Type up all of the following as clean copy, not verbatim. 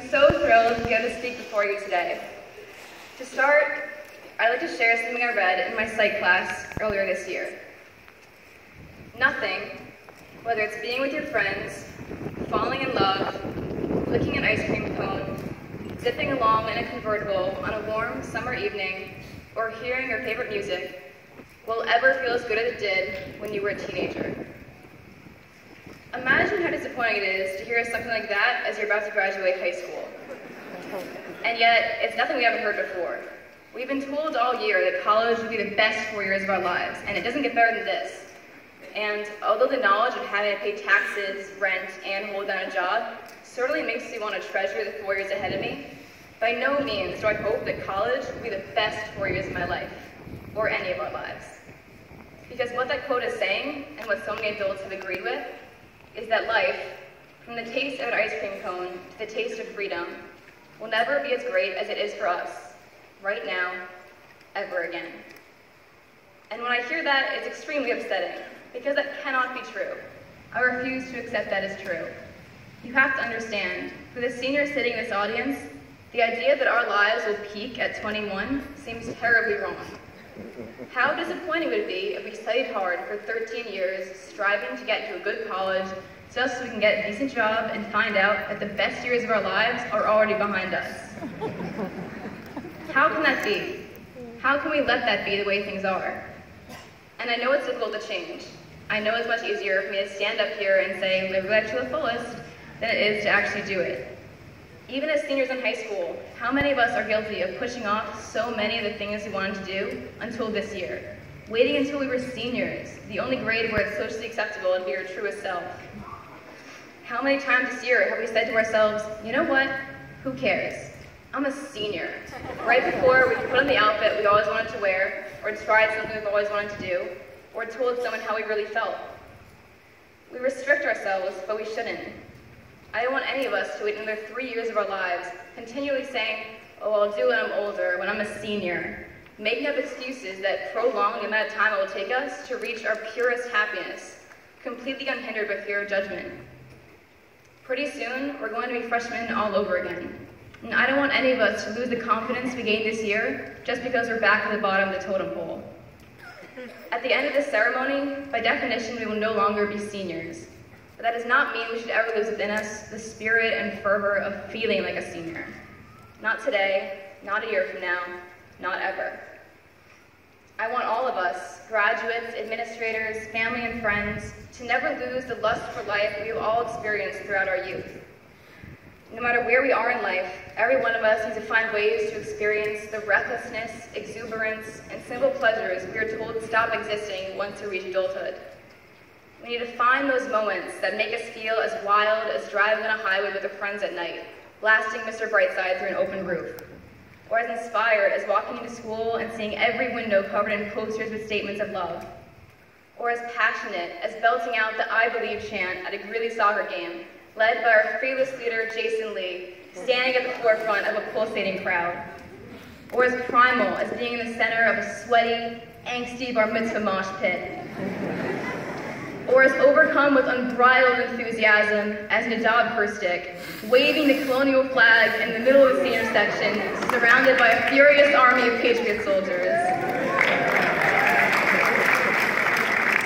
so thrilled to be able to speak before you today. To start, I'd like to share something I read in my psych class earlier this year. Nothing, whether it's being with your friends, falling in love, licking an ice cream cone, zipping along in a convertible on a warm summer evening, or hearing your favorite music, will ever feel as good as it did when you were a teenager. Imagine how disappointing it is to hear something like that as you're about to graduate high school. And yet, it's nothing we haven't heard before. We've been told all year that college will be the best 4 years of our lives, and it doesn't get better than this. And although the knowledge of having to pay taxes, rent, and hold down a job certainly makes me want to treasure the 4 years ahead of me, by no means do I hope that college will be the best 4 years of my life, or any of our lives. Because what that quote is saying, and what so many adults have agreed with, is that life, from the taste of an ice cream cone to the taste of freedom, will never be as great as it is for us, right now, ever again. And when I hear that, it's extremely upsetting, because that cannot be true. I refuse to accept that as true. You have to understand, for the seniors sitting in this audience, the idea that our lives will peak at 21 seems terribly wrong. How disappointing would it be if we studied hard for 13 years, striving to get into a good college, just so we can get a decent job and find out that the best years of our lives are already behind us? How can that be? How can we let that be the way things are? And I know it's difficult to change. I know it's much easier for me to stand up here and say, live life to the fullest, than it is to actually do it. Even as seniors in high school, how many of us are guilty of pushing off so many of the things we wanted to do until this year? Waiting until we were seniors, the only grade where it's socially acceptable to be your truest self. How many times this year have we said to ourselves, you know what, who cares? I'm a senior. Right before we put on the outfit we always wanted to wear, or tried something we've always wanted to do, or told someone how we really felt. We restrict ourselves, but we shouldn't. I don't want any of us to wait another 3 years of our lives, continually saying, oh, I'll do it when I'm older, when I'm a senior, making up excuses that prolong the amount of time it will take us to reach our purest happiness, completely unhindered by fear of judgment. Pretty soon, we're going to be freshmen all over again. And I don't want any of us to lose the confidence we gained this year just because we're back at the bottom of the totem pole. At the end of this ceremony, by definition, we will no longer be seniors. But that does not mean we should ever lose within us the spirit and fervor of feeling like a senior. Not today, not a year from now, not ever. I want all of us, graduates, administrators, family, and friends, to never lose the lust for life we've all experienced throughout our youth. No matter where we are in life, every one of us needs to find ways to experience the recklessness, exuberance, and simple pleasures we are told stop existing once we reach adulthood. We need to find those moments that make us feel as wild as driving on a highway with our friends at night, blasting Mr. Brightside through an open roof, or as inspired as walking into school and seeing every window covered in posters with statements of love, or as passionate as belting out the I Believe chant at a Greeley soccer game, led by our fearless leader, Jason Lee, standing at the forefront of a pulsating crowd, or as primal as being in the center of a sweaty, angsty bar mitzvah mosh pit, or as overcome with unbridled enthusiasm as Nadav Herstik, waving the colonial flag in the middle of the senior section, surrounded by a furious army of Patriot soldiers.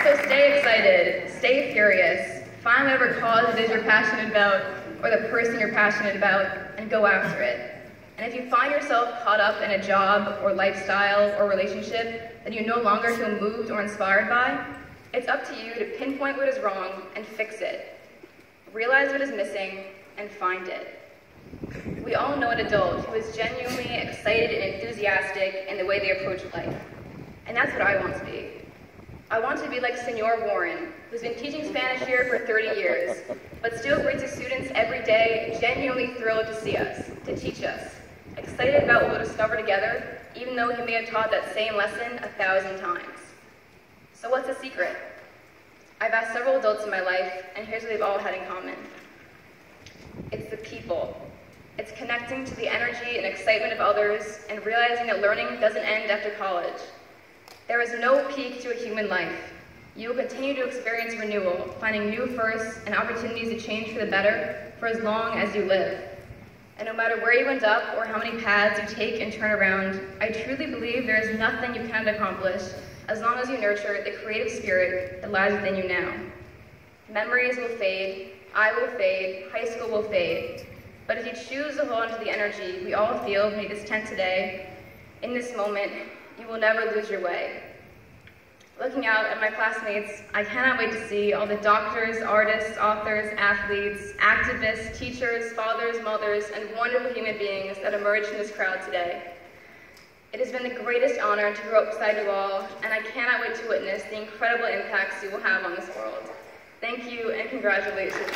So stay excited, stay furious, find whatever cause it is you're passionate about, or the person you're passionate about, and go after it. And if you find yourself caught up in a job, or lifestyle, or relationship that you no longer feel moved or inspired by, it's up to you to pinpoint what is wrong and fix it. Realize what is missing and find it. We all know an adult who is genuinely excited and enthusiastic in the way they approach life. And that's what I want to be. I want to be like Senor Warren, who's been teaching Spanish here for 30 years, but still greets his students every day, genuinely thrilled to see us, to teach us, excited about what we'll discover together, even though he may have taught that same lesson 1,000 times. So what's the secret? I've asked several adults in my life, and here's what they've all had in common. It's the people. It's connecting to the energy and excitement of others, and realizing that learning doesn't end after college. There is no peak to a human life. You will continue to experience renewal, finding new firsts and opportunities to change for the better for as long as you live. And no matter where you end up or how many paths you take and turn around, I truly believe there is nothing you cannot accomplish as long as you nurture the creative spirit that lies within you now. Memories will fade, I will fade, high school will fade, but if you choose to hold on to the energy we all feel beneath this tent today, in this moment, you will never lose your way. Looking out at my classmates, I cannot wait to see all the doctors, artists, authors, athletes, activists, teachers, fathers, mothers, and wonderful human beings that emerged from this crowd today. It has been the greatest honor to grow up beside you all, and I cannot wait to witness the incredible impacts you will have on this world. Thank you and congratulations.